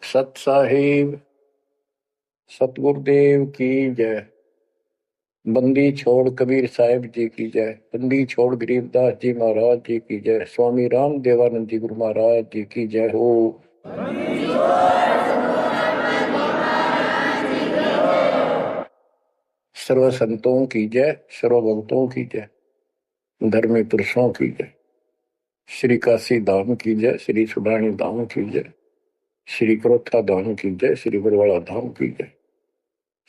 सत साहिब सतगुरुदेव की जय। बंदी छोड़ कबीर साहिब जी की जय। बंदी छोड़ गरीबदास जी महाराज जी की जय। स्वामी राम देवानंद जी गुरु महाराज जी की जय हो। सर्व संतों की जय, सर्व भक्तों की जय, धर्मी पुरुषों की जय। श्री काशी धाम की जय, श्री सुडानी धाम की जय, श्री क्रोथा धाम की जय, श्री बरवाड़ा धाम की जय।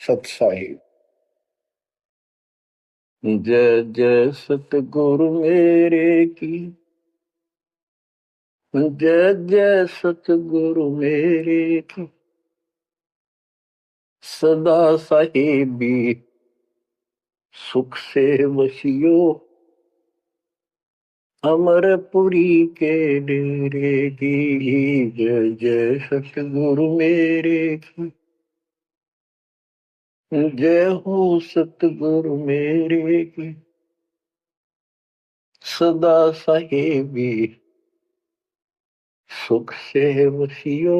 सत साहिब जय जय सतगुरु मेरे की जय जय सतगुरु मेरे की। सदा साहिबी सुख से वसियो अमरपुरी के डेरे की। जय जय सतगुरु मेरे की जय हो सतगुरु मेरे की। सदा साहिबी सुख से वसियो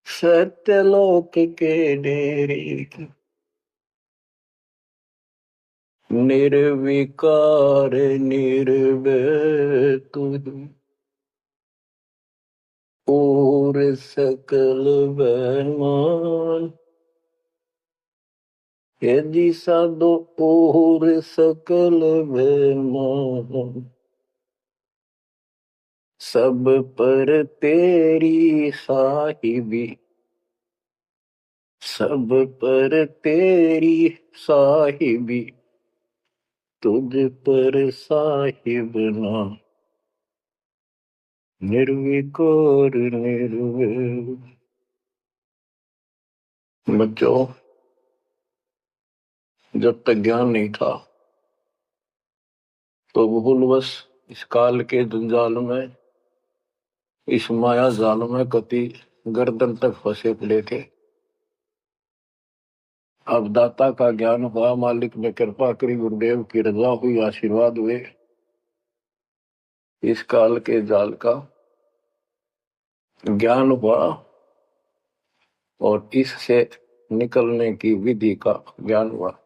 सत्यलोक के डेरे की। निर्विकार निर्भय तुझ और सकल बेमान। यदि साधो और सकल बेमान। सब पर तेरी साहिबी सब पर तेरी साहिबी तुझ पर साहिब ना। निर्विकार निर्भय। बच्चों, जब तक ज्ञान नहीं था तो भूलवश इस काल के जंजाल में, इस माया जाल में कति गर्दन तक फंसे पड़े थे। अब दाता का ज्ञान हुआ, मालिक ने कृपा करी, गुरुदेव की रजा हुई, आशीर्वाद हुए। इस काल के जाल का ज्ञान हुआ और इससे निकलने की विधि का ज्ञान हुआ।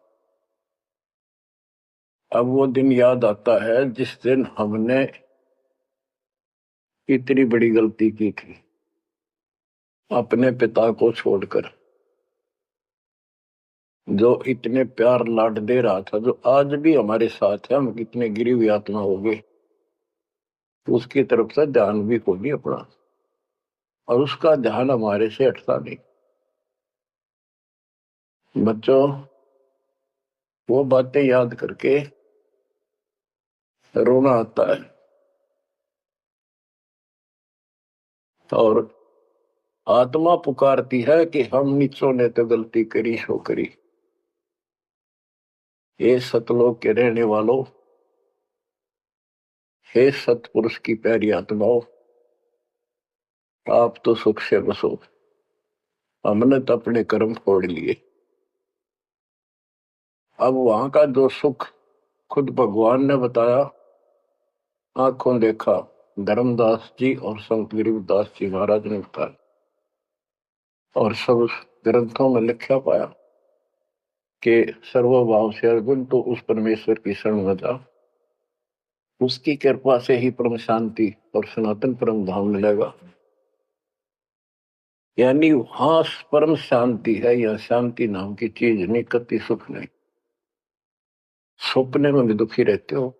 अब वो दिन याद आता है जिस दिन हमने इतनी बड़ी गलती की थी, अपने पिता को छोड़कर, जो इतने प्यार लाड दे रहा था, जो आज भी हमारे साथ है। हम कितने गिरी हुई आत्मा हो गए, उसकी तरफ से ध्यान भी होगी अपना, और उसका ध्यान हमारे से हटता नहीं। बच्चों, वो बातें याद करके रोना आता है। और आत्मा पुकारती है कि हम नीचों ने तो गलती करी सो करी। हे सतलोक के रहने वालों, हे सतपुरुष की प्यारी आत्माओं, आप तो सुख से बसो। हमने तो अपने कर्म फोड़ लिए। अब वहां का जो सुख खुद भगवान ने बताया, आंखों देखा, धर्मदास जी और संत गरीबदास जी महाराज ने बताया, और सब ग्रंथों में लिखा पाया कि सर्वभाव से अर्जुन तो उस परमेश्वर की शरण में जा, उसकी कृपा से ही परम शांति और सनातन परम धाम मिलेगा। यानी वहां परम शांति है, या शांति नाम की चीज नहीं, कति सुख नहीं। सपने में भी दुखी रहते हो,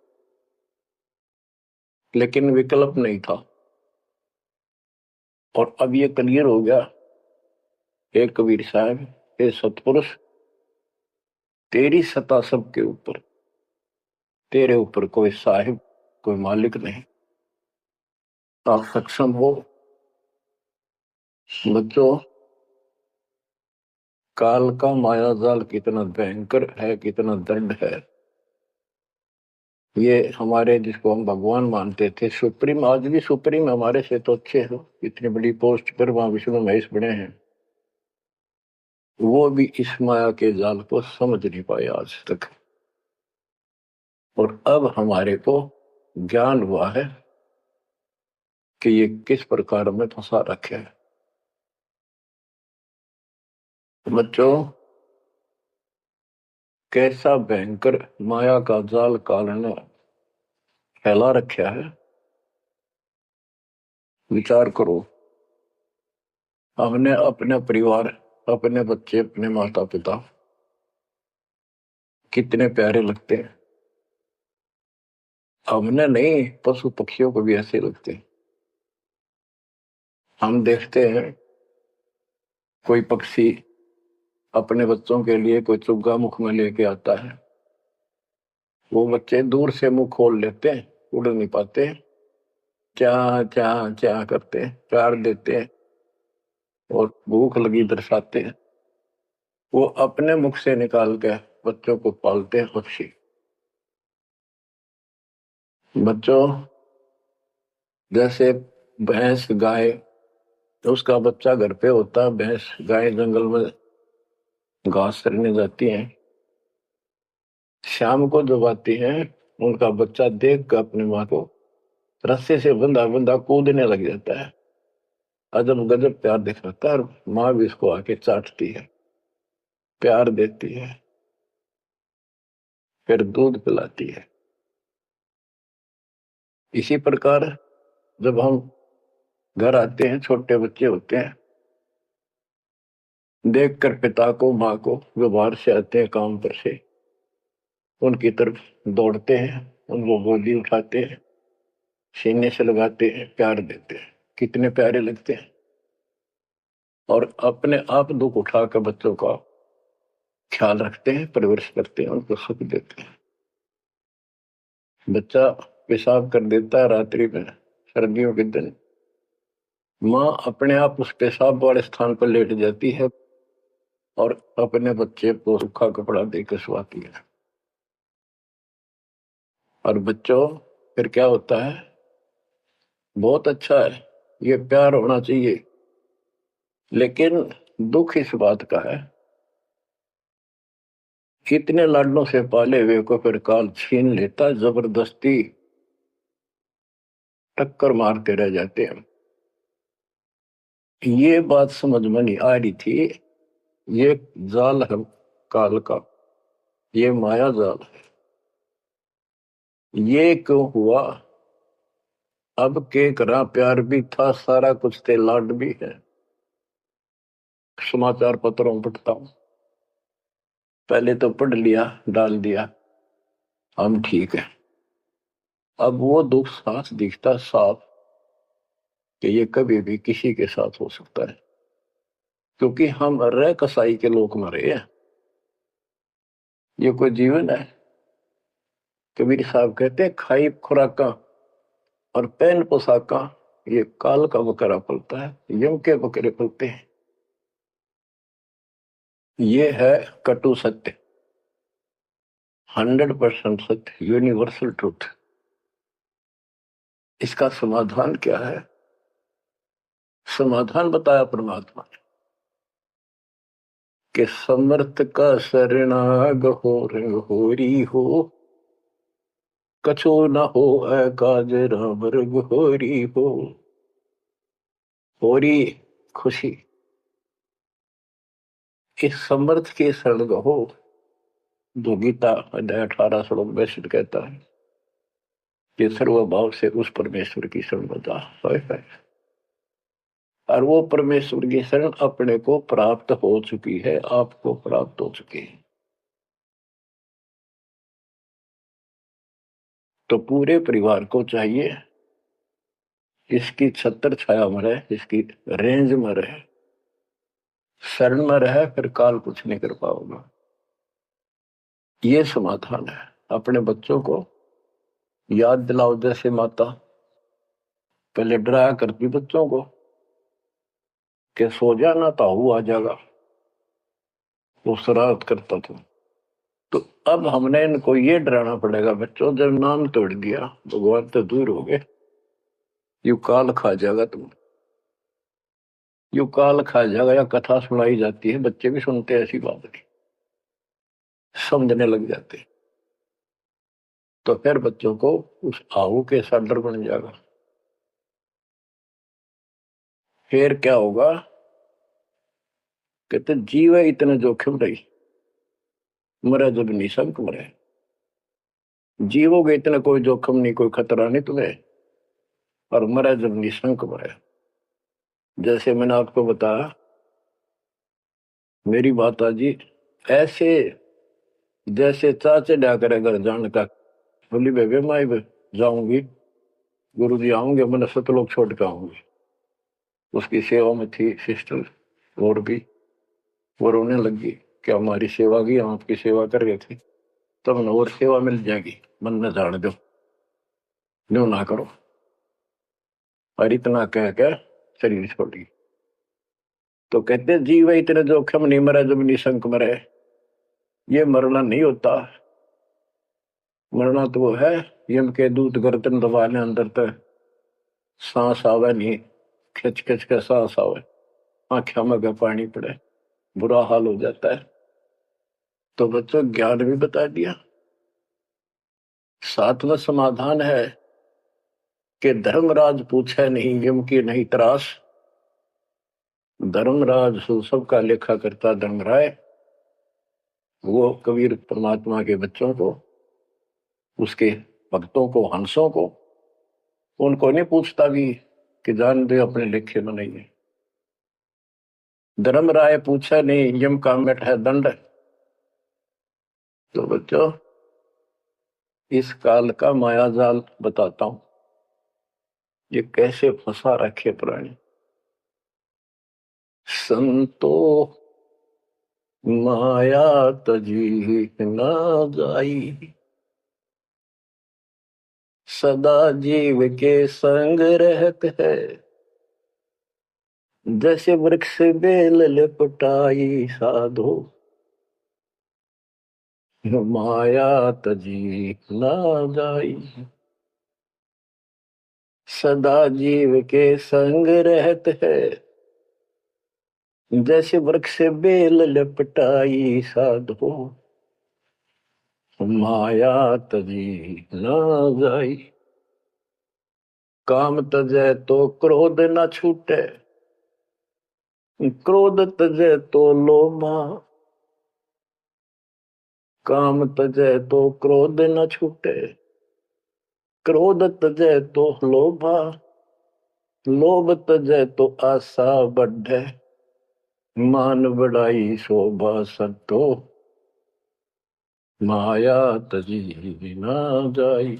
लेकिन विकल्प नहीं था। और अब ये क्लियर हो गया। हे कबीर साहब, हे सतपुरुष, तेरी सत्ता सबके ऊपर, तेरे ऊपर कोई साहिब, कोई मालिक नहीं। आप सक्षम हो। बच्चों, काल का माया जाल कितना भयंकर है, कितना दंड है। ये हमारे, जिसको हम भगवान मानते थे, सुप्रीम, आज भी सुप्रीम हमारे से तो अच्छे हो। इतनी बड़ी पोस्ट पर वहां विष्णु महेश बने हैं, वो भी इस माया के जाल को समझ नहीं पाए आज तक। और अब हमारे को ज्ञान हुआ है कि ये किस प्रकार में फंसा रखे है। बच्चों, कैसा भयंकर माया का जाल काल ने फैला रखा है, विचार करो। हमने अपने परिवार, अपने बच्चे, अपने माता पिता कितने प्यारे लगते हैं। हमने नहीं, पशु पक्षियों को भी ऐसे लगते हैं। हम देखते हैं कोई पक्षी अपने बच्चों के लिए कोई चुग्गा मुख में लेके आता है, वो बच्चे दूर से मुंह खोल लेते हैं, उड़ नहीं पाते, क्या क्या क्या करते हैं, प्यार देते हैं और भूख लगी दर्शाते हैं। वो अपने मुख से निकाल के बच्चों को पालते हैं पक्षी। बच्चों, जैसे भैंस गाय, उसका बच्चा घर पे होता है, भैंस गाय जंगल में घास चरने जाती हैं, शाम को जब आती हैं उनका बच्चा देख कर अपनी माँ को रस्से से बंधा बंधा कूदने लग जाता है। अजब गजब प्यार दिखाता है और माँ भी इसको आके चाटती है, प्यार देती है, फिर दूध पिलाती है। इसी प्रकार जब हम घर आते हैं, छोटे बच्चे होते हैं, देखकर पिता को माँ को जो बाहर से आते हैं काम पर से, उनकी तरफ दौड़ते हैं, उनको गोदी उठाते हैं, सीने से लगाते हैं, प्यार देते हैं, कितने प्यारे लगते हैं। और अपने आप दुख उठाकर बच्चों का ख्याल रखते हैं, परवरिश करते हैं, उनको सुख देते हैं। बच्चा पेशाब कर देता है रात्रि में, सर्दियों के दिन, माँ अपने आप उस पेशाब वाले स्थान पर लेट जाती है और अपने बच्चे को सूखा कपड़ा देकर सुलाती है। और बच्चों, फिर क्या होता है? बहुत अच्छा है, ये प्यार होना चाहिए, लेकिन दुख इस बात का है, इतने लाडलों से पाले हुए को फिर काल छीन लेता, जबरदस्ती टक्कर मारते रह जाते हैं। ये बात समझ में नहीं आ रही थी, ये जाल है काल का, ये माया जाल है। ये क्यों हुआ? अब के करा, प्यार भी था, सारा कुछ थे, लाड भी है। समाचार पत्रों पढ़ता हूं, पहले तो पढ़ लिया, डाल दिया, हम ठीक है। अब वो दुख साफ दिखता साफ कि ये कभी भी किसी के साथ हो सकता है, क्योंकि हम रह कसाई के लोग मरे हैं। ये कोई जीवन है? कबीर साहब कहते हैं, खाई खुराका और पहन पोशाका ये काल का बकरा पलता है, यम के बकरे पलते हैं। ये है कटु सत्य, 100% सत्य, यूनिवर्सल ट्रूथ। इसका समाधान क्या है? समाधान बताया परमात्मा ने कि समर्थ का शरणाग हो रंग होरी हो, कछो न हो काज राम रग होरी हो। होरी खुशी, इस समर्थ के शरण हो, जो गीता अध्याय 18 श्लोक 62 कहता है कि सर्वभाव से उस परमेश्वर की शरण बता है। और वो परमेश्वर की शरण अपने को प्राप्त हो चुकी है, आपको प्राप्त हो चुकी है। तो पूरे परिवार को चाहिए इसकी छत्र छाया में रहे, इसकी रेंज में रहे, शरण में रहे, फिर काल कुछ नहीं कर पाओगे। ये समाधान है। अपने बच्चों को याद दिलाओ, जैसे माता पहले डराया करती बच्चों को कि सो जाना, ताऊ आ जाएगा, वो शरारत करता था। तो अब हमने इनको ये डराना पड़ेगा, बच्चों जब नाम तोड़ दिया, भगवान तो दूर हो गए, यू काल खा जाएगा तुम। यो काल खा जाएगा या कथा सुनाई जाती है, बच्चे भी सुनते हैं, ऐसी बात नहीं, समझने लग जाते। तो फिर बच्चों को उस आहू के साथ डर बन जाएगा। फिर क्या होगा? कहते जीव है इतने जोखिम रही, मरे जब निशंक मरे। जीवोगे इतना कोई जोखिम नहीं, कोई खतरा नहीं तुम्हें, और मरे जब निशंक मरे। जैसे मैंने आपको बताया, मेरी माता जी ऐसे जैसे चाचे डा करे घर जाने का, बोली बेबे मैं जाऊंगी, गुरु जी आऊंगे, मैंने सतलोक छोड़ के आऊंगी। उसकी सेवा में थी सिस्टर, और भी वो रोने लगी कि हमारी सेवा की, हम आपकी सेवा कर रहे थे, तब न और सेवा मिल जाएगी, मन न जाने दो, न्यू ना करो। और इतना कह के शरीर छोड़ी। तो कहते जीव इतने जोखिम नहीं, मरे जब निशंक मरे। ये मरना नहीं होता, मरना तो वो है यम के दूत गर्दन दबाने अंदर तक सांस आवे नहीं, खिंच खिंच के सांस आवे, आंखों में का पानी पड़े, बुरा हाल हो जाता है। तो बच्चों ज्ञान भी बता दिया। सातवां समाधान है कि धर्मराज पूछे नहीं यम की नहीं त्रास। धर्मराज सबका लेखा करता धर्मराय, वो कबीर परमात्मा के बच्चों को, उसके भक्तों को, हंसों को, उनको नहीं पूछता भी कि जान दे अपने लेखे में नहीं है। धर्मराय पूछा नहीं यम का मिट है दंड। तो बच्चों इस काल का माया जाल बताता हूं, ये कैसे फंसा रखे प्राणी। संतो माया तजी ना जाई, सदा जीव के संग रहत है, जैसे वृक्ष बेल लिपटाई साधो, माया तजी ना जाई। सदा जीव के संग रहत है, जैसे वृक्ष बेल लिपटाई साधो, माया तजी ना जाई। काम तजै तो क्रोध न छूटे, क्रोध तजै तो लोमा। काम तजै तो क्रोध न छूटे, क्रोध तजै तो लोभा। लोभ तजै तो आशा बढ़े, मान बढ़ाई शोभा सतो, माया तजी ना जाई।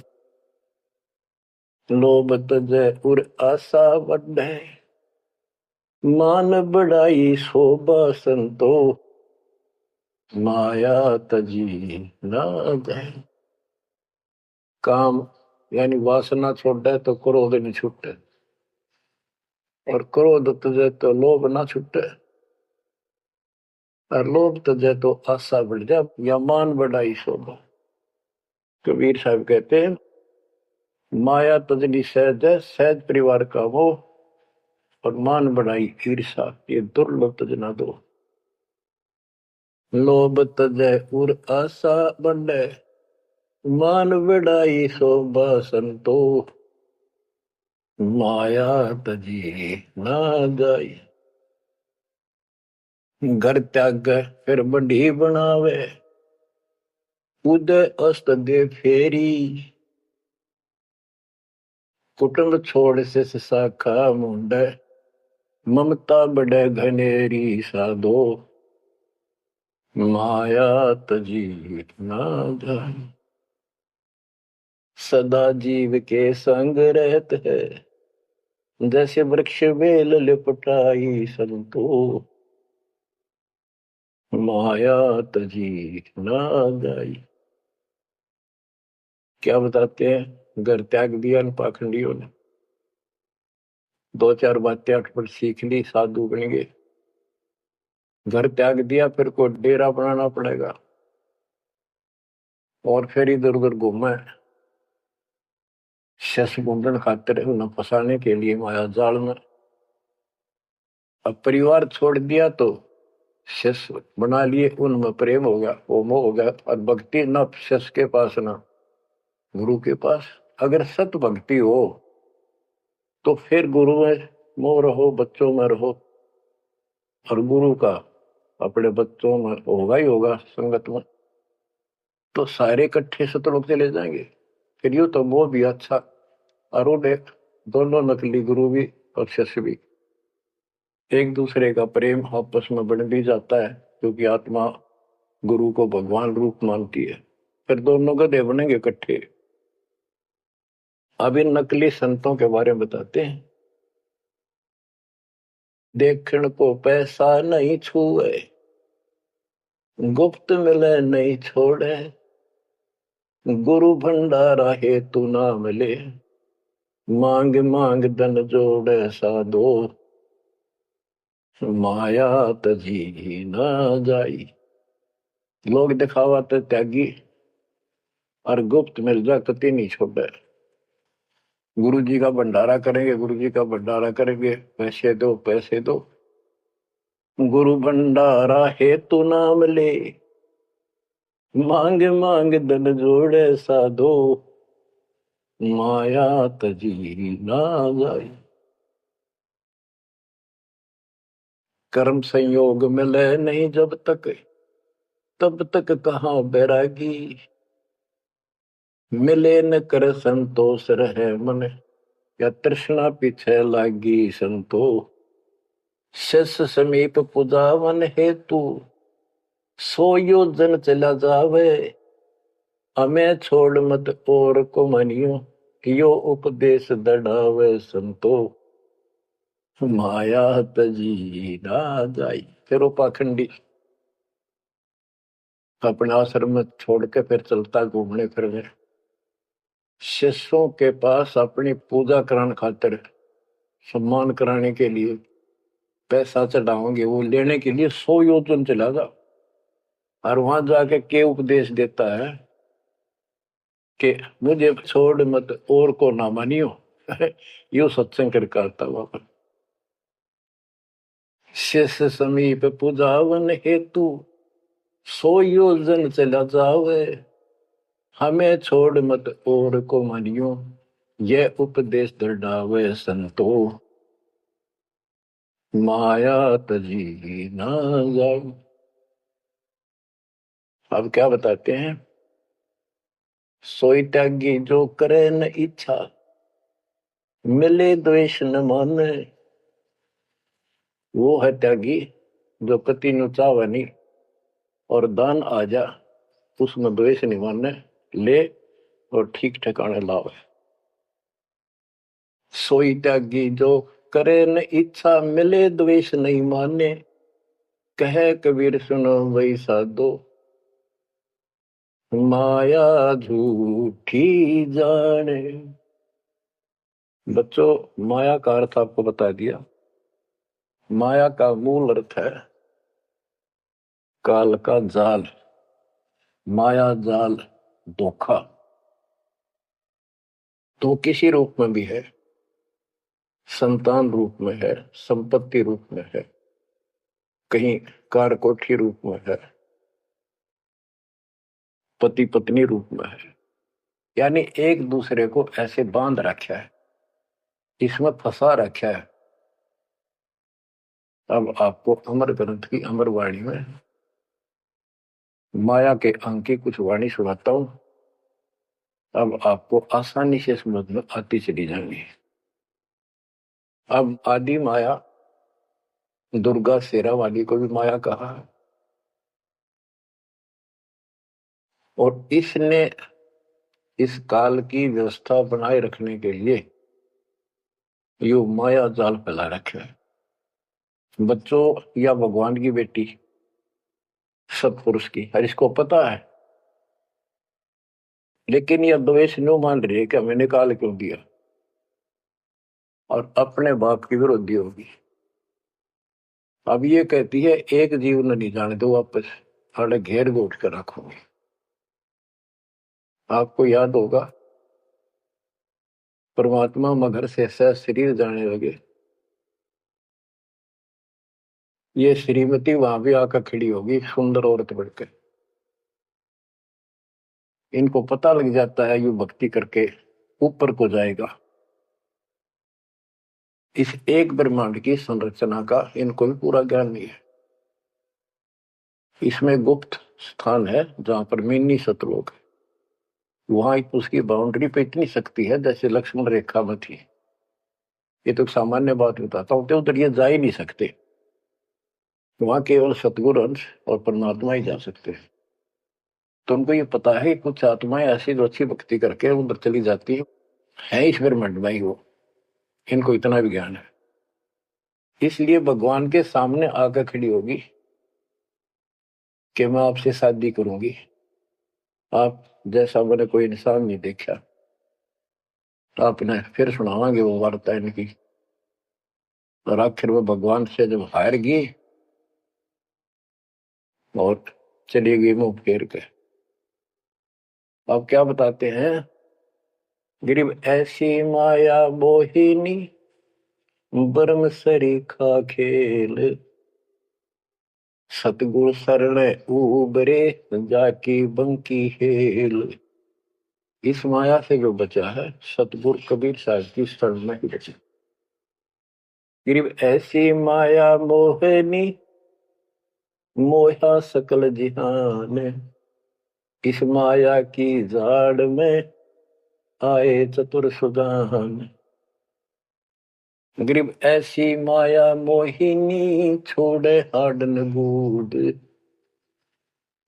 लोभ तजै उर आशा बढ़े, मान बढ़ाई शोभा संतो, माया तजी ना जाए। काम यानी वासना छोड़े तो क्रोध नहीं छूटे, और क्रोध तजे तो लोभ ना छूटे, और लोभ तजे तो आशा बढ़ जाए या मान बढ़ाई शोभा। कबीर साहब कहते हैं माया तजनी सहज है, सहज परिवार का वो, और मान बढ़ाई ईर्षा, ये दुर्लभ तजना दो। लोभ तजै उर आशा बढ़े, मान बढ़ाई शोभा संतो, माया तजी ना जाई। घर त्याग फिर बढ़ी बनावे, उदय अस्त दे फेरी। कुटुंब छोड़ से शाखा मुंडे, ममता बढ़े घनेरी साधो, माया तजी ना जाई। सदा जीव के संग रहत है, जैसे वृक्ष बेल लिपटाई संतो, माया तजी ना जाई। क्या बताते हैं? घर त्याग दिया इन पाखंडियों ने, दो चार बातें अठ पर सीख ली, साधु बन गए। घर त्याग दिया, फिर को डेरा बनाना पड़ेगा, और फिर इधर उधर घूमे शस गुंडन खातिर उन्हें फंसाने के लिए माया जाल में। अब परिवार छोड़ दिया तो शिष्य बना लिए, उनमें प्रेम हो गया, वो मोह हो गया, और भक्ति ना शिष्य के पास ना गुरु के पास। अगर सत भक्ति हो तो फिर गुरु में मोह रहो, बच्चों में रहो, और गुरु का अपने बच्चों में होगा ही होगा संगत में, तो सारे इकट्ठे सतलोक चले जाएंगे। फिर यूं तो वो भी अच्छा, और वो देख, दोनों नकली गुरु भी और शिष्य भी एक दूसरे का प्रेम आपस में बढ़ भी जाता है, क्योंकि आत्मा गुरु को भगवान रूप मानती है। फिर दोनों गधे बनेंगे इकट्ठे। अब इन नकली संतों के बारे में बताते हैं। देखण को पैसा नहीं छुए, गुप्त मिले नहीं छोड़े, गुरु भंडारा है तू ना मिले, मांग मांग धन जोड़े साधो, माया तजी ना जाई। लोग दिखावा तो त्यागी, और गुप्त मिल जा कति नहीं छोड़े। गुरु जी का भंडारा करेंगे, गुरु जी का भंडारा करेंगे, पैसे दो पैसे दो, गुरु भंडारा है तू नाम ले, मांग मांग धन जोड़े साधो, माया तजी ना जाई। कर्म संयोग मिले नहीं जब तक, तब तक कहाँ बैरागी, मिले न कर संतोष रहे मन, या तृष्णा पीछे लागी संतो। शिष्य समीप पुजावन हेतु, सो योजन चला जावे, हमें छोड़ मत और को मनियो, यो उपदेश दढ़ावे संतो, माया तजी ना जाई। फिर वो पाखंडी अपने आश्रम में छोड़ के फिर चलता घूमने फिरने, शिष्यों के पास अपनी पूजा कराने खातिर, सम्मान कराने के लिए पैसा चढ़ाओगे, वो लेने के लिए 100 योजन चला जा, और वहां जाके के उपदेश देता है कि मुझे छोड़ मत और को ना मानियो। यो सत्संग कर करता वहां। शिष्य समीप पुजावन हेतु, 100 योजन चला जावे, हमें छोड़ मत और को मानियो, ये उपदेश दृढ़ावे संतो, माया तजी ना जाओ। अब क्या बताते हैं, सोई त्यागी जो करे न इच्छा, मिले द्वेष न माने। वो है त्यागी जो कति नु चावे नहीं, और दान आ जा उसमें द्वेष नहीं माने, ले और ठीक ठिकाने लावे। सोई त्यागी जो करे न इच्छा, मिले द्वेष नहीं माने, कहे कबीर सुनो वही साधो, माया झूठी जाने। बच्चों, माया का अर्थ आपको बता दिया। माया का मूल अर्थ है काल का जाल, माया जाल, धोखा। तो किसी रूप में भी है, संतान रूप में है, संपत्ति रूप में है, कहीं कार कोठी रूप में है, पति पत्नी रूप में है, यानी एक दूसरे को ऐसे बांध रखा है, इसमें फंसा रखा है। अब आपको अमर ग्रंथ की अमर वाणी में माया के अंग की कुछ वाणी सुनाता हूं। अब आपको आसानी से समझ में आती चली जाएंगी। अब आदि माया, दुर्गा शेरा वाली को भी माया कहा है, और इसने इस काल की व्यवस्था बनाए रखने के लिए यो माया जाल फैला रखा है। बच्चों, या भगवान की बेटी सतपुरुष की, हर इसको पता है, लेकिन यह द्वेष नो मान रही है कि हमें निकाल क्यों दिया, और अपने बाप की विरोधी होगी। अब ये कहती है एक जीव न नहीं जाने दो वापस, अरे घेर घोट कर रखोगे। आपको याद होगा, परमात्मा मगर से सह शरीर जाने लगे, ये श्रीमती वहां भी आकर खड़ी होगी सुंदर औरत बढ़कर। इनको पता लग जाता है यू भक्ति करके ऊपर को जाएगा। इस एक ब्रह्मांड की संरचना का इनको भी पूरा ज्ञान नहीं है। इसमें गुप्त स्थान है जहां पर मिनी सतलोक है। वहां उसकी बाउंड्री पे इतनी शक्ति है जैसे लक्ष्मण रेखा में थी। ये तो सामान्य बात बताता हूं, तो उधर ये जा ही नहीं सकते। वहां केवल सतगुरु अंश और परमात्मा ही जा सकते हैं। तो उनको ये पता है कि कुछ आत्माएं ऐसी जो अच्छी भक्ति करके उधर चली जाती है इस ब्रह्मांड में ही वो। इनको इतना भी ज्ञान है, इसलिए भगवान के सामने आकर खड़ी होगी कि मैं आपसे शादी करूंगी। आप जैसा मैंने कोई इंसान नहीं देखा। आपने फिर सुनावांगे वो वार्ता इनकी। और आखिर वो भगवान से जब हार गई और चली गई मुंह फेर के। अब क्या बताते हैं, गरीब ऐसी माया मोहिनी ब्रह्म सरीखा खेल, सतगुरु शरण उबरे जाकी बंकी हेल। इस माया से जो बचा है सतगुरु कबीर साहब की शरण में ही बचा। गरीब ऐसी माया मोहिनी मोहा सकल जिहान, इस माया की जाड़ में आए चतुर सुजान। गरीब ऐसी माया मोहिनी छोड़े हाडन बूद,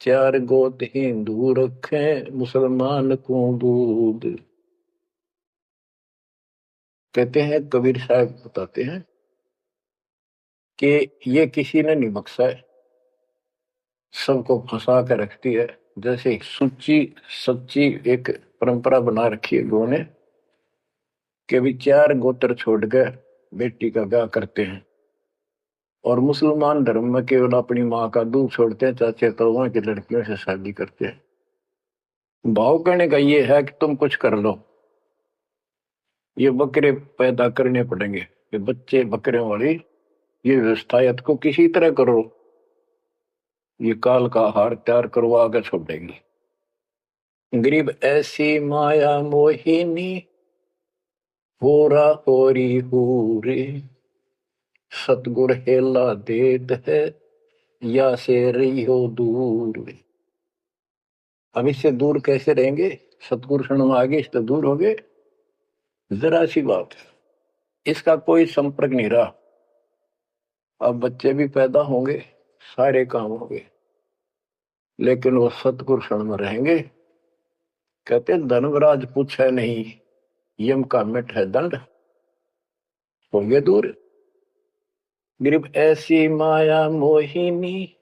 चार गोत हिंदू रखे मुसलमान को दूध। कहते हैं कबीर साहब बताते हैं कि ये किसी ने नहीं बख्शा है, सबको फंसा कर रखती है। जैसे सुच्ची सच्ची एक परंपरा बना रखी है लोगों ने कि भी चार गोत्र छोड़कर बेटी का ब्याह करते हैं। और मुसलमान धर्म में केवल अपनी माँ का दूध छोड़ते हैं, चाचे ताऊओं की लड़कियों से शादी करते हैं। भाव कहने का ये है कि तुम कुछ कर लो, ये बकरे पैदा करने पड़ेंगे, ये बच्चे बकरे वाली ये व्यवस्था या तो किसी तरह करो, ये काल का हार तैयार करो आगे छोड़ देंगे। गरीब ऐसी माया मोहिनी होरा होरी हूरे, सतगुर हेला देत है या से रही हो दूर। अब इससे दूर कैसे रहेंगे, सतगुरु शरण में आगे इससे दूर हो गए, जरा सी बात है। इसका कोई संपर्क नहीं रहा। अब बच्चे भी पैदा होंगे, सारे काम होंगे, लेकिन वो सतगुरु शरण में रहेंगे। कहते धर्मराज पूछे नहीं, यम का मिट है दंड, होंगे दूर। गरीब ऐसी माया मोहिनी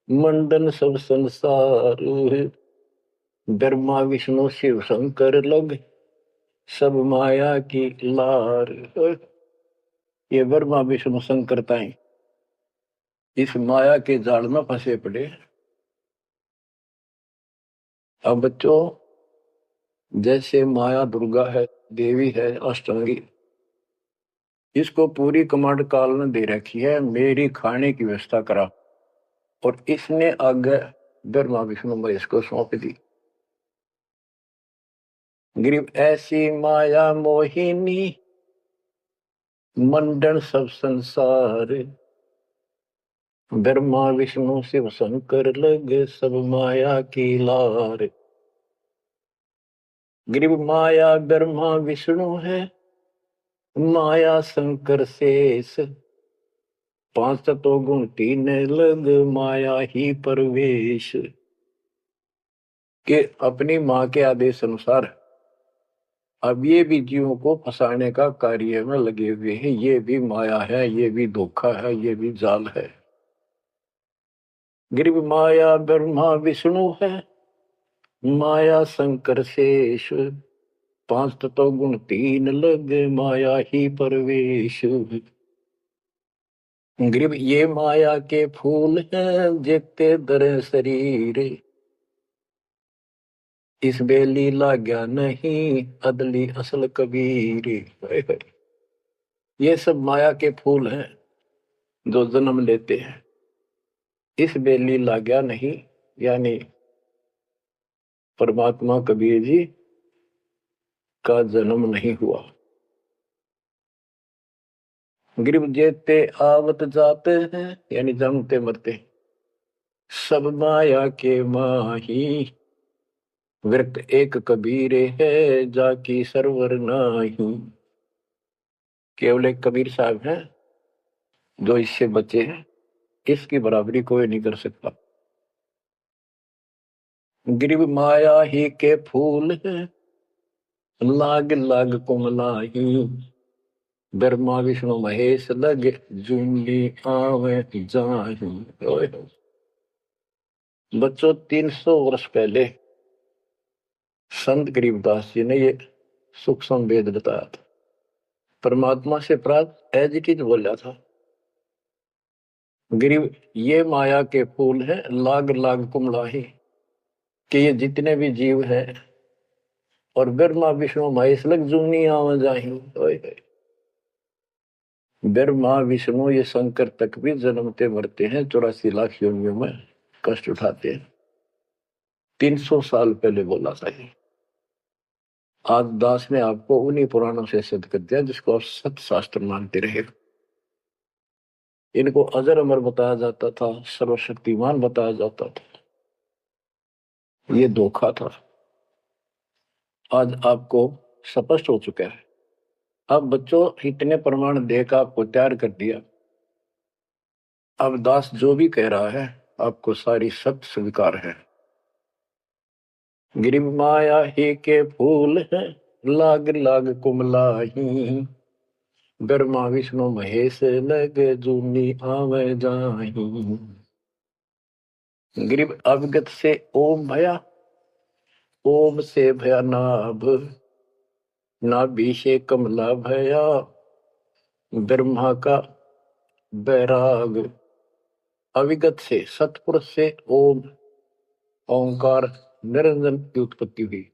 मंडन सब संसार, ब्रह्मा विष्णु शिव शंकर लग सब माया की लार। ये ब्रह्मा विष्णु शंकर ताई इस माया के जाल में फंसे पड़े। अब बच्चों, जैसे माया दुर्गा है, देवी है अष्टांगी, इसको पूरी कमांड काल ने दे रखी है मेरी खाने की व्यवस्था करा, और इसने आगे ब्रह्मा विष्णु महेश को सौंप दी। गरीब ऐसी माया मोहिनी मंडन सब संसार, ब्रह्मा विष्णु शिव शंकर लगे सब माया की लार। गरीब माया ब्रह्मा विष्णु है माया शंकर शेष, पांच तो गुण तीन लग माया ही परवेश। के अपनी माँ के आदेश अनुसार अब ये भी जीवों को फंसाने का कार्य में लगे हुए हैं। ये भी माया है, ये भी धोखा है, ये भी जाल है। गरीब माया ब्रह्मा विष्णु है माया शंकर शेष, पांच तत्व गुण तीन लग माया ही परवेश। गरीब ये माया के फूल हैं जेते दर शरीर, इस बेली लाग्या नहीं अदली असल कबीर। ये सब माया के फूल हैं। जो जन्म लेते हैं, इस बेली लाग्या नहीं, यानी परमात्मा कबीर जी का जन्म नहीं हुआ। गिरब जेते आवत जाते हैं, यानी जन्मते मरते, सब माया के माही, विरक्त एक कबीर है जाकी सरवर नाही। केवल एक कबीर साहब हैं जो इससे बचे हैं, इसकी बराबरी कोई नहीं कर सकता। गिरब माया ही के फूल है, लाग लाग कुमलाही, ब्रह्मा विष्णु महेश लग जूंगी आवे जाही। बच्चों, 300 वर्ष पहले संत गरीबदास जी ने ये सूक्ष्म वेद बताया था, परमात्मा से प्राप्त एज इट इज बोला था। गरीब ये माया के फूल हैं, लाग लाग कुमलाही, कि ये जितने भी जीव हैं और ब्रह्मा विष्णु महेश लग जूनी आवे जाही। ब्रह्मा विष्णु ये शंकर तक भी जन्मते मरते हैं, 84 लाख योनियों में कष्ट उठाते हैं। 300 साल पहले बोला था ये। आज दास ने आपको उन्हीं पुराणों से सिद्ध कर दिया जिसको आप सत्य शास्त्र मानते रहे। इनको अजर अमर बताया जाता था, सर्वशक्तिमान बताया जाता था, ये धोखा था। आज आपको स्पष्ट हो चुका है। अब बच्चों, इतने प्रमाण देकर आपको तैयार कर दिया। अब दास जो भी कह रहा है आपको सारी सत्य स्वीकार है। गिरिम माया ही के फूल है, लाग लाग कुमलाही, ब्रह्मा विष्णु महेश लग जूनी आवे जाही। गिरिब अवगत से ओम भया, ओम से भया नाभ, नाभि से कमला भया, ब्रह्मा का बैराग। अविगत से, सतपुरुष से ओम ओंकार निरंजन की उत्पत्ति हुई,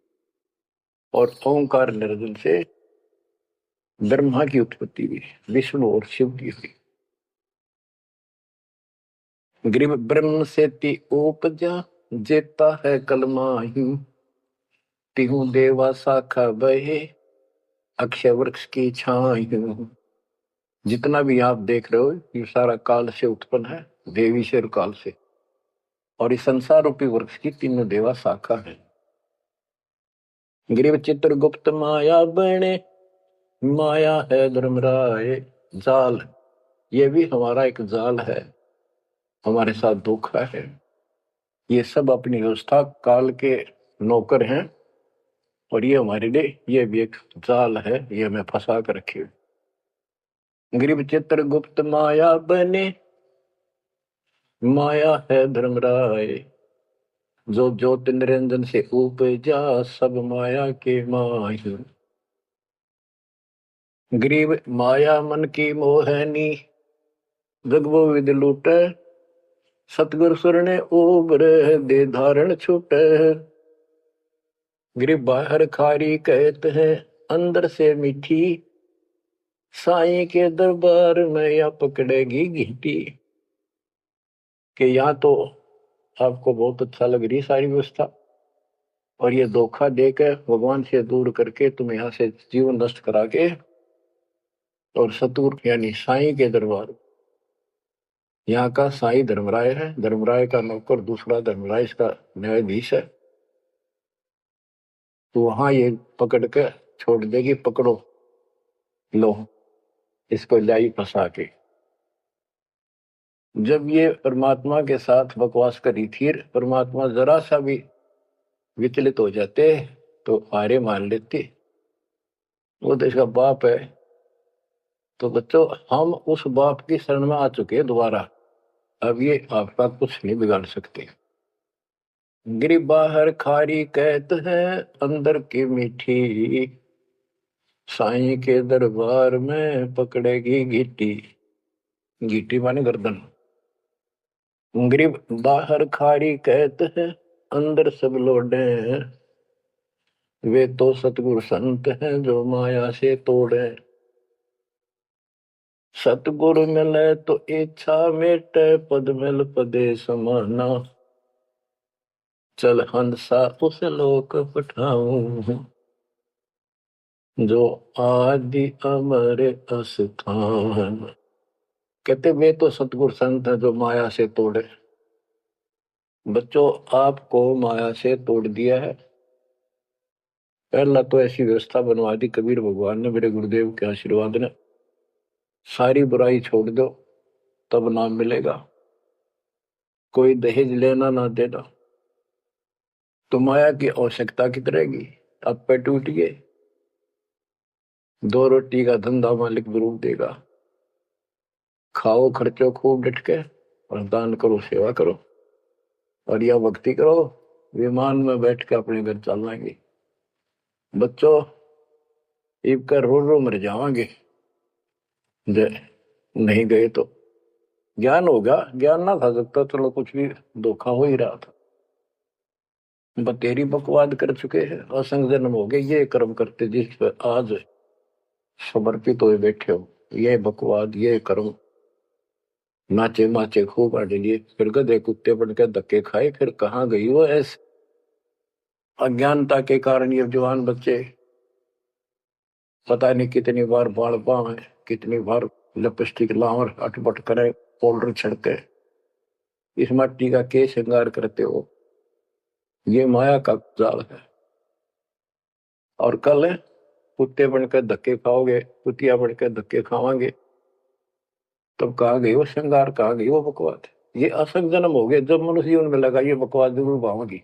और ओंकार निरंजन से ब्रह्मा की उत्पत्ति हुई, विष्णु और शिव की हुई। ग्रीब ब्रह्म से ति उपजा, जेता है कलमाही, तिहु देवा शाखा बहे, अक्षय वृक्ष की छाई। जितना भी आप देख रहे हो ये सारा काल से उत्पन्न है, देवी से और काल से, और इस संसार रूपी वृक्ष की तीनों देवा शाखा है। ग्रीव चित्रगुप्त माया बने, माया है धर्मराय जाल, ये भी हमारा एक जाल है, हमारे साथ धोखा है। ये सब अपनी व्यवस्था काल के नौकर हैं, और ये हमारे लिए ये भी एक जाल है, ये हमें फंसा कर रखे। ग्रीव चित्रगुप्त माया बने, माया है धर्मराय, जो ज्योति निरंजन से उपजा, सब माया के माही। ग्रीव माया मन की मोहनी, जग वो विद लूट, सतगुर सुर ने उबर दे धारण छूट। ग्रीव बाहर खारी कहते हैं, अंदर से मीठी, साईं के दरबार में या पकड़ेगी घीटी। कि यहाँ तो आपको बहुत अच्छा लग रही सारी व्यवस्था, और ये धोखा देकर भगवान से दूर करके तुम यहाँ से जीवन नष्ट करा के, और सतुर यानी साईं के दरबार, यहाँ का साईं धर्मराय है, धर्मराय का नौकर दूसरा धर्मराय इसका न्यायाधीश है, तो वहां ये पकड़ के छोड़ देगी, पकड़ो लो इसको लाई फंसा के। जब ये परमात्मा के साथ बकवास करी थी, परमात्मा जरा सा भी विचलित हो जाते तो हारे मान लेते, वो तो इसका बाप है। तो बच्चों, हम उस बाप की शरण में आ चुके हैं दोबारा, अब ये आपका कुछ नहीं बिगाड़ सकते। गिरी बाहर खारी कहत है, अंदर की मीठी, साईं के दरबार में पकड़ेगी घीटी। घीटी माने गर्दन। गिरिब बाहर खारी कहत है, अंदर सब लोडे हैं, वे तो सतगुरु संत हैं जो माया से तोड़े। सतगुरु मिले तो इच्छा मेटे, पद मिल पदे समाना। चल हंसा उस लोक पठाऊं, जो आदि अमर अस्थान। कहते वे तो सतगुरु संत है जो माया से तोड़े। बच्चों, आपको माया से तोड़ दिया है। पहला तो ऐसी व्यवस्था बनवा दी कबीर भगवान ने, मेरे गुरुदेव के आशीर्वाद ने। सारी बुराई छोड़ दो तब नाम मिलेगा। कोई दहेज लेना ना देना। तो माया की आवश्यकता कित रहेगी? अब पे टूट गए। 2 रोटी का धंधा मालिक जरूर देगा। खाओ खर्चो खूब डट के, और दान करो, सेवा करो, और यह भक्ति करो। विमान में बैठ के अपने घर चल जाएंगे। बच्चों, इब का रो रो मर जावांगे नहीं गए तो। ज्ञान होगा, ज्ञान ना था सकता, चलो कुछ भी धोखा हो ही रहा था। बतेरी बकवाद कर चुके हैं, असंग जन्म हो गए ये कर्म करते जिस पर आज समर्पित हुए बैठे हो। ये बकवाद, ये कर्म, नाचे माचे खूब आटे लिए, फिर गधे कुत्ते बन के धक्के खाए, फिर कहाँ गई वो ऐसे अज्ञानता के कारण। ये जवान बच्चे पता नहीं कितनी बार बाल पावे, कितनी बार लिपस्टिक लावर अटपट करे, पाउडर छिड़के, इस मट्टी का के श्रृंगार करते हो। ये माया का जाल है। और कल कुत्ते बनकर धक्के खाओगे, कुतिया बनकर धक्के खावांगे, तब कहाँ गई वो श्रृंगार, कहाँ गई वो बकवाद। ये असंग जन्म हो गए। जब मनुष्य जीवन में लगा ये बकवाद जरूर भावगी,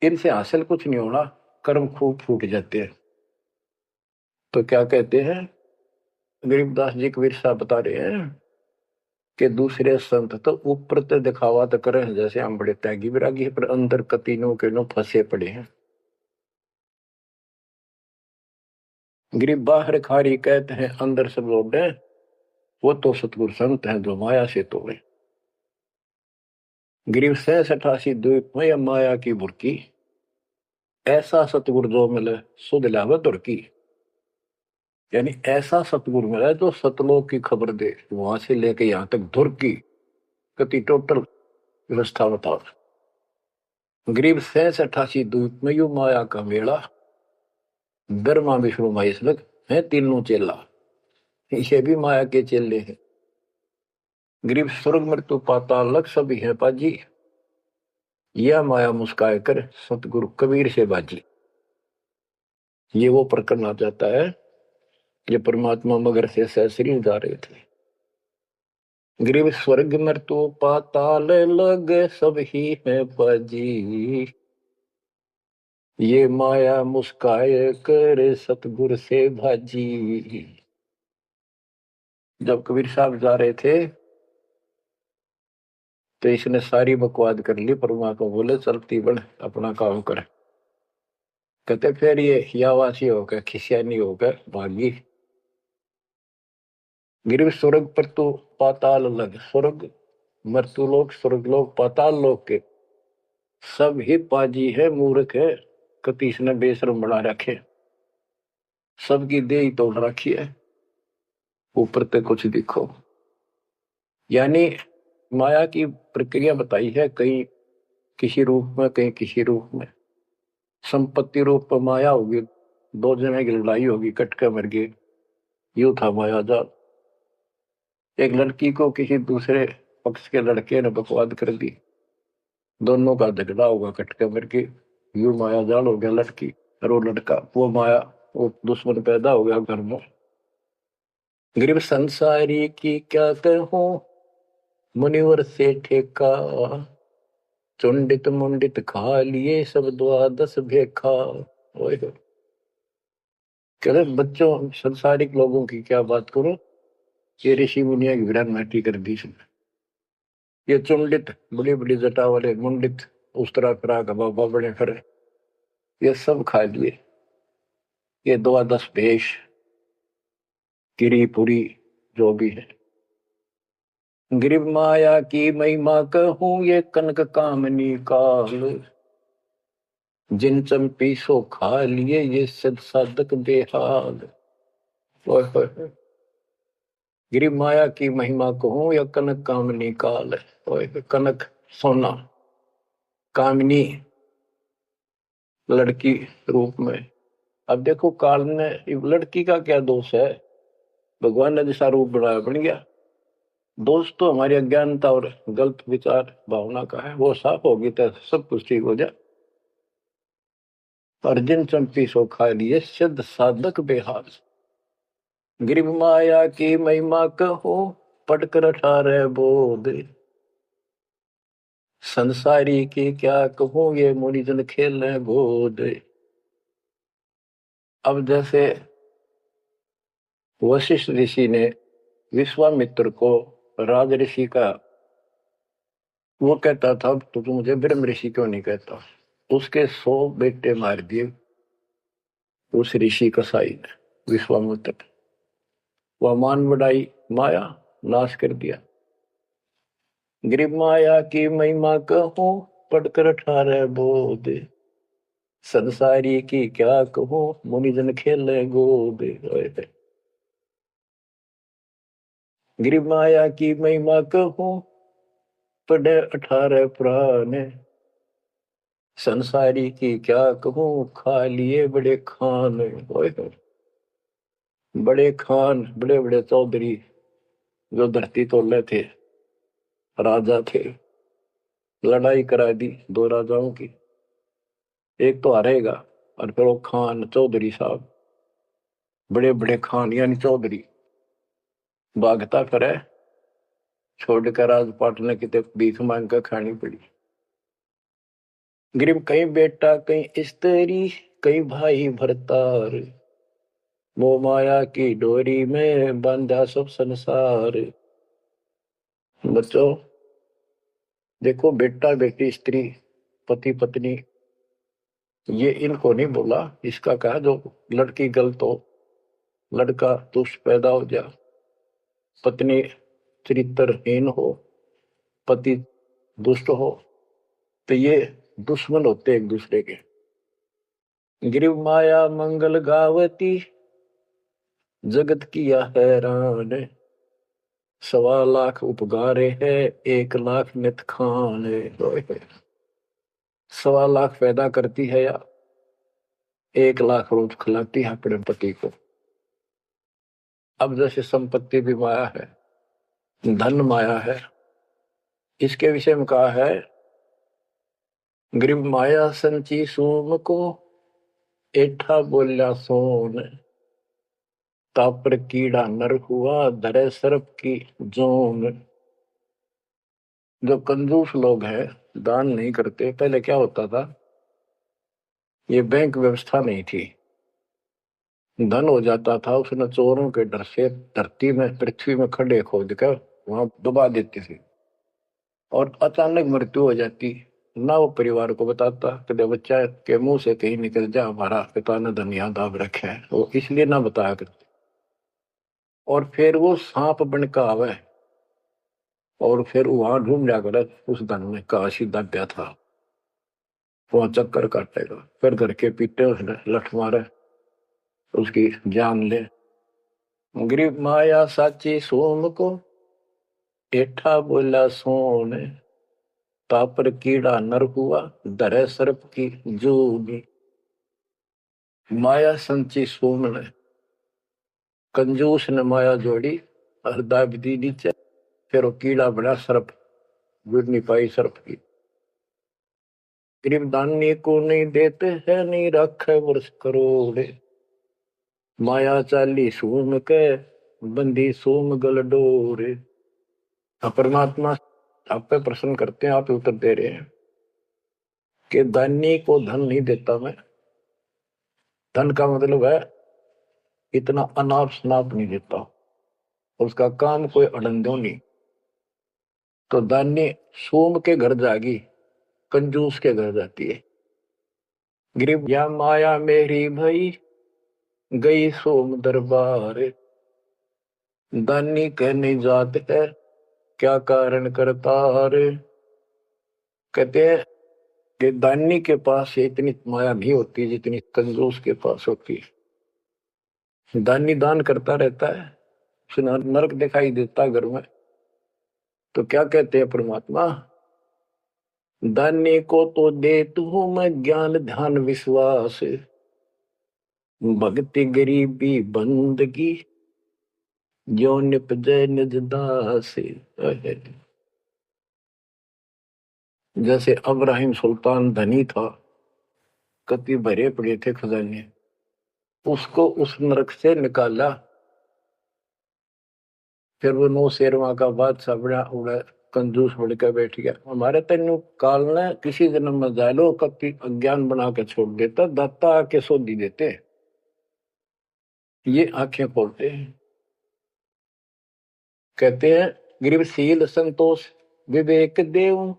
इनसे हासिल कुछ नहीं होना, कर्म खूब फूट जाते हैं। तो क्या कहते हैं गरीबदास जी कबीर साहब बता रहे हैं कि दूसरे संत तो ऊपर तो दिखावा तो करें जैसे हम बड़े त्यागी विरागी, पर अंदर कतीनों के नो फंसे पड़े हैं। गरीब बाहर खारी कहते हैं, अंदर सब लौटे। वो तो सतगुरु संत हैं जो माया से तोड़े। गरीब 86 द्वीप में या माया की बुरकी, ऐसा सतगुरु जो मिले सुध लावे दुर्की। यानी ऐसा सतगुरु मिला जो सतलोक की खबर दे, वहां से लेके यहां तक धुर की कति टोटल व्यवस्था बताओ। गरीब 86 द्वीप में यू माया का मेला, ब्रह्मा विष्णु महेश लग है तीनों चेला। ये भी माया के चेले हैं। गरीब स्वर्ग मृत्यु पाताल लग सभी है पाजी, यह माया मुस्काए कर सतगुरु कबीर से बाजी। ये वो प्रकरण आ जाता है ये परमात्मा मगर से सहसरी जा रहे थे। गरीब स्वर्ग मृत्यु पाताल लग सब ही है बाजी, ये माया मुस्काए कर सतगुरु से भाजी। जब कबीर साहब जा रहे थे तो इसने सारी बकवाद कर ली। परमात्मा बोले चलती बन अपना काम कर। कहते फिर ये हियावासी होकर खिसियानी होकर भागी। गिर स्वर्ग पर तो पाताल लग, स्वर्ग मृत्यु लोक, स्वर्ग लोक, पाताल लोक के सब ही पाजी है, मूर्ख है, कतीस ने बेशरम बना रखे। सबकी देह तोड़ रखी है, ऊपर तक कुछ दिखो। यानी माया की प्रक्रिया बताई है, कहीं किसी रूप में, कहीं किसी रूप में। संपत्ति रूप में माया होगी, 2 जने की लड़ाई होगी, कट के मर गए, यू था माया जाल। एक लड़की को किसी दूसरे पक्ष के लड़के ने बकवाद कर दी, दोनों का झगड़ा होगा, कट के मर गए, यू माया जाल हो गया। लड़की और वो लड़का, वो माया, वो दुश्मन पैदा हो गया घर में। गरीब संसारी की क्या कहूं, मुनिवर से ठेका, चुंडित मुंडित खा लिए सब 12 भेखा। कहते बच्चों, संसारिक लोगों की क्या बात करूं, ये ऋषि मुनिया की विरान माटी कर दी। ये चुंडित बड़ी बड़ी जटा वाले, मुंडित उस तरह तरह का बाबा बड़े खड़े, ये सब खा लिए। ये 12 भेष, गिरी पुरी, जो भी है। गरीब माया की महिमा कहूं, ये कनक कामनी काल, जिन चंपी सो खा लिए ये सद साधक बेहाल। गिरी माया की महिमा कहूं या कनक कामनी काल है। ओए, कनक सोना, कामिनी लड़की रूप में। अब देखो काल ने, लड़की का क्या दोष है, भगवान ने जैसा रूप बनाया बन गया। दोष तो हमारी अज्ञानता और गलत विचार भावना का है, वो साफ होगी तो सब कुछ ठीक हो जाए। अर्जुन चंपी सो खा लिए सिद्ध साधक बेहाल। गिरिव माया की महिमा कहो पढ़कर अठारह बोध। संसारी की क्या कहूं ये मुनिजन खेल रहे गोद। अब जैसे वशिष्ठ ऋषि ने विश्वामित्र को राज ऋषि का, वो कहता था तो तू मुझे ब्रह्म ऋषि क्यों नहीं कहता। उसके 100 बेटे मार दिए उस ऋषि कसाई ने, विश्वामित्र। वह मान बढ़ाई माया, नाश कर दिया। गिरिव माया की महिमा कहूं पढ़कर 18 बोध। संसारी की क्या कहूं मुनिजन खेले गोद। गिरिव माया की महिमा कहूं पढ़े 18 पुराण। संसारी की क्या कहूं खा लिए बड़े खान। बड़े खान, बड़े बड़े चौधरी जो धरती तोले थे, राजा थे। लड़ाई करा दी दो राजाओं की, एक तो हारेगा और फिर वो खान चौधरी साहब, बड़े बड़े खान यानी चौधरी, भागता करे छोड़कर राजपाट ने कितने भीख मांग कर खानी पड़ी। गिरिम कहीं बेटा कहीं स्त्री कहीं भाई भरतार। मोह माया की डोरी में बांधा सब संसार। बच्चों देखो, बेटा बेटी स्त्री पति पत्नी, ये इनको नहीं बोला। इसका कहा जो लड़की गलत हो, लड़का दुष्ट पैदा हो जा, पत्नी चरित्रहीन हो, पति दुष्ट हो, तो ये दुश्मन होते एक दूसरे के। गिरिव माया मंगल गावती जगत किया हैरान। 1.25 लाख उपगारे है 1 लाख नित खान। 1.25 लाख पैदा करती है या 1 लाख रोज खिलाती है अपने पति को। अब जैसे संपत्ति भी माया है, धन माया है, इसके विषय में कहा है ग्रीब माया संची सोम को एठा बोल्या सोन। तापर कीड़ा नर हुआ धरे सर्प की जोन। जो कंजूस लोग हैं, दान नहीं करते, पहले क्या होता था, ये बैंक व्यवस्था नहीं थी, धन हो जाता था उसने चोरों के डर से धरती में पृथ्वी में खड्डे खोद कर वहां दबा देती थी और अचानक मृत्यु हो जाती। ना वो परिवार को बताता, कदे बच्चा के मुंह से कहीं निकल जा हमारा पिता ने धन याद दाब रखे है, वो इसलिए ना बताया करते। और फिर वो सांप बन का आवे और फिर वहां ढूंढ लिया कर उस धन में का सीधा गया था, वहां चक्कर काटेगा, फिर घर के पीटे उसने लठ मारे उसकी जान ले। गरीब माया साची सोम को एठा बोला सोन। तापर कीड़ा नर हुआ धरे सर्प की जूनी। माया संची सोम ने, कंजूस ने माया जोड़ी और दाब दी नीचे, फिर वो कीड़ा बना सर्प, जुड़ नहीं पाई सर्प की। गरीब दानी को नहीं देते है नहीं रखे वर्ष करोड़। माया चाली सोम के बंदी सोम गल डोरे। परमात्मा आप पे प्रश्न करते हैं, आप उत्तर दे रहे हैं कि दानी को धन नहीं देता मैं। धन का मतलब है इतना अनाप शनाप नहीं देता, उसका काम कोई अड़ंदो नहीं। तो दानी सोम के घर जागी, कंजूस के घर जाती है। गिरिब या माया मेरी भई गई सोम दरबार। दानी कहने जात है क्या कारण करतार। कहते हैं कि दानी के पास इतनी माया नहीं होती जितनी कंजूस के पास होती है। दानी दान करता रहता है नरक दिखाई देता घर में, तो क्या कहते हैं परमात्मा, दाने को तो दे तू मैं ज्ञान ध्यान विश्वास, भक्ति गरीबी बंदगी जो निपजे निज दास। जैसे अब्राहिम सुल्तान धनी था, कति भरे पड़े थे खजाने, उसको उस नरक से निकाला। फिर वो 9 शेरवा का बादशाह बड़ा उड़ा कंजूस बढ़ के बैठ गया। हमारे तेन काल ने किसी जन्म में जालो कति अज्ञान बना के छोड़ देता, दाता आके सोधी देते, ये आंखें खोलते हैं। कहते हैं गरीबशील संतोष विवेक देव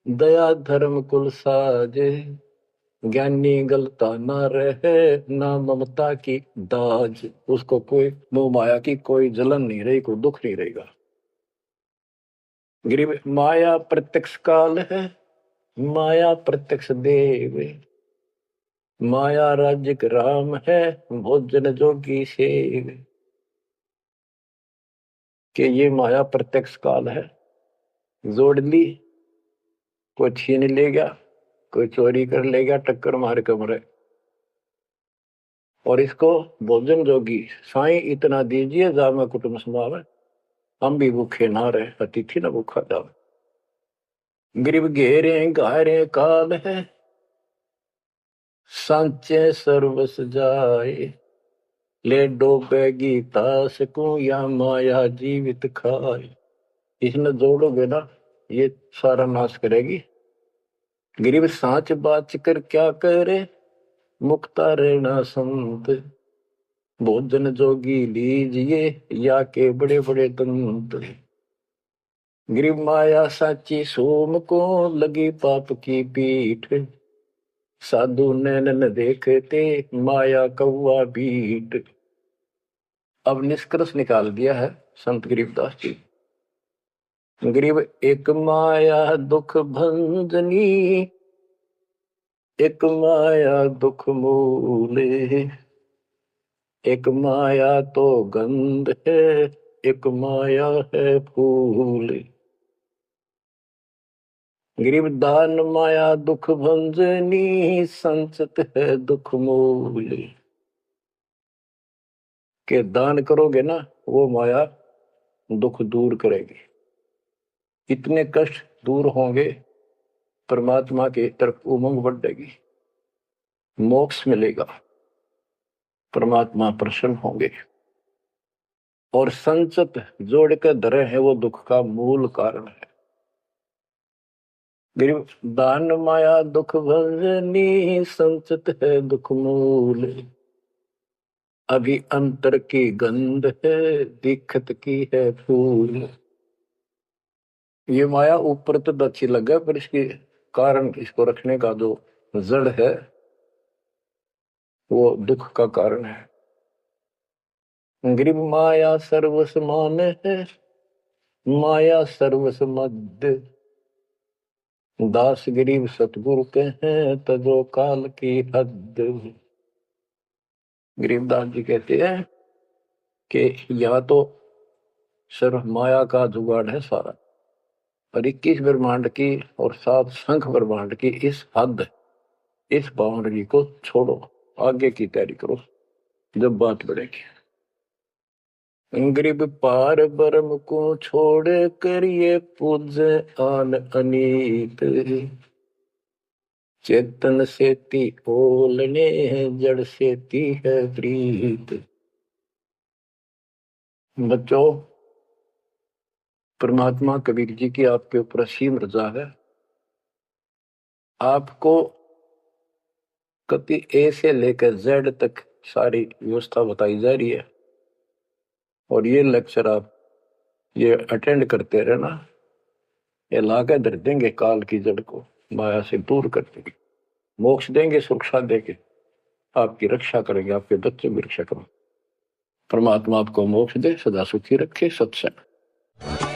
दया धर्म कुल साजे, ज्ञानी गलता ना रहे ना ममता की दाज। उसको कोई मोह माया की कोई जलन नहीं रही, कोई दुख नहीं रहेगा। गरीब माया प्रत्यक्ष काल है, माया प्रत्यक्ष देव, माया राज्य राम है भोजन जोगी सेव। कि ये माया प्रत्यक्ष काल है, जोड़ ली, कोई छीन ले गया, कोई चोरी कर ले गया, टक्कर मार के मरे। और इसको भोजन जोगी साईं इतना दीजिए जामे कुटुंब समावे, हम भी भूखे ना रहे, अतिथि ना भूखा जावे। गरीब घेरे घारे काल है, सांचे सर्वस जाए, ले डोबेगी तास को या माया जीवित खाए। इसने जोड़ोगे ना, ये सारा नाश करेगी। गरीब सांच बाच कर क्या करे, मुक्ता रहना संत, भोजन जोगी लीजिए या के बड़े बड़े दंत। गरीब माया साची सोम को लगी पाप की पीठ, साधु नैन न देखते माया कौआ बीट। अब निष्कर्ष निकाल दिया है संत गरीबदास जी। गरीब एक माया दुख भंजनी, एक माया दुख मूले, एक माया तो गंध है, एक माया है फूल। गरीब दान माया दुख भंजनी, संचित है दुख मूल। के दान करोगे ना, वो माया दुख दूर करेगी। इतने कष्ट दूर होंगे, परमात्मा की तरफ उमंग बढ़ेगी, मोक्ष मिलेगा, परमात्मा प्रसन्न होंगे। और संचित जोड़ के धरे हैं वो दुख का मूल कारण है। गरीब दान माया दुख भंजनी, संचित है दुख मूल। अभी अंतर की गंध है, दिखत की है फूल। ये माया ऊपर तो अच्छी लगे, पर इसके कारण, इसको रखने का जो जड़ है वो दुख का कारण है। गरीब माया सर्वस मान है, माया सर्वस मद, दास गरीब सतगुरु के हैं तजो काल की हद। गरीबदास जी कहते हैं कि या तो सिर्फ माया का जुगाड़ है सारा, और 21 ब्रह्मांड की और 7 संख ब्रह्मांड की इस हद, इस बाउंड्री को छोड़ो, आगे की तैयारी करो, जब बात बढ़ेगी। गरीब पार ब्रह्म को छोड़ कर ये पूज आन अनीत, चेतन से ती ओलने जड़ से ती है प्रीत। बच्चों, परमात्मा कबीर जी की आपके ऊपर असीम रजा है। आपको कति ए से लेकर जेड तक सारी व्यवस्था बताई जा रही है, और ये लेक्चर आप ये अटेंड करते रहना, ये लाके धर देंगे काल की जड़ को, माया से दूर कर देंगे, मोक्ष देंगे, सुरक्षा देंगे, आपकी रक्षा करेंगे, आपके बच्चों की रक्षा करेंगे। परमात्मा आपको मोक्ष दे, सदा सुखी रखे। सत्संग।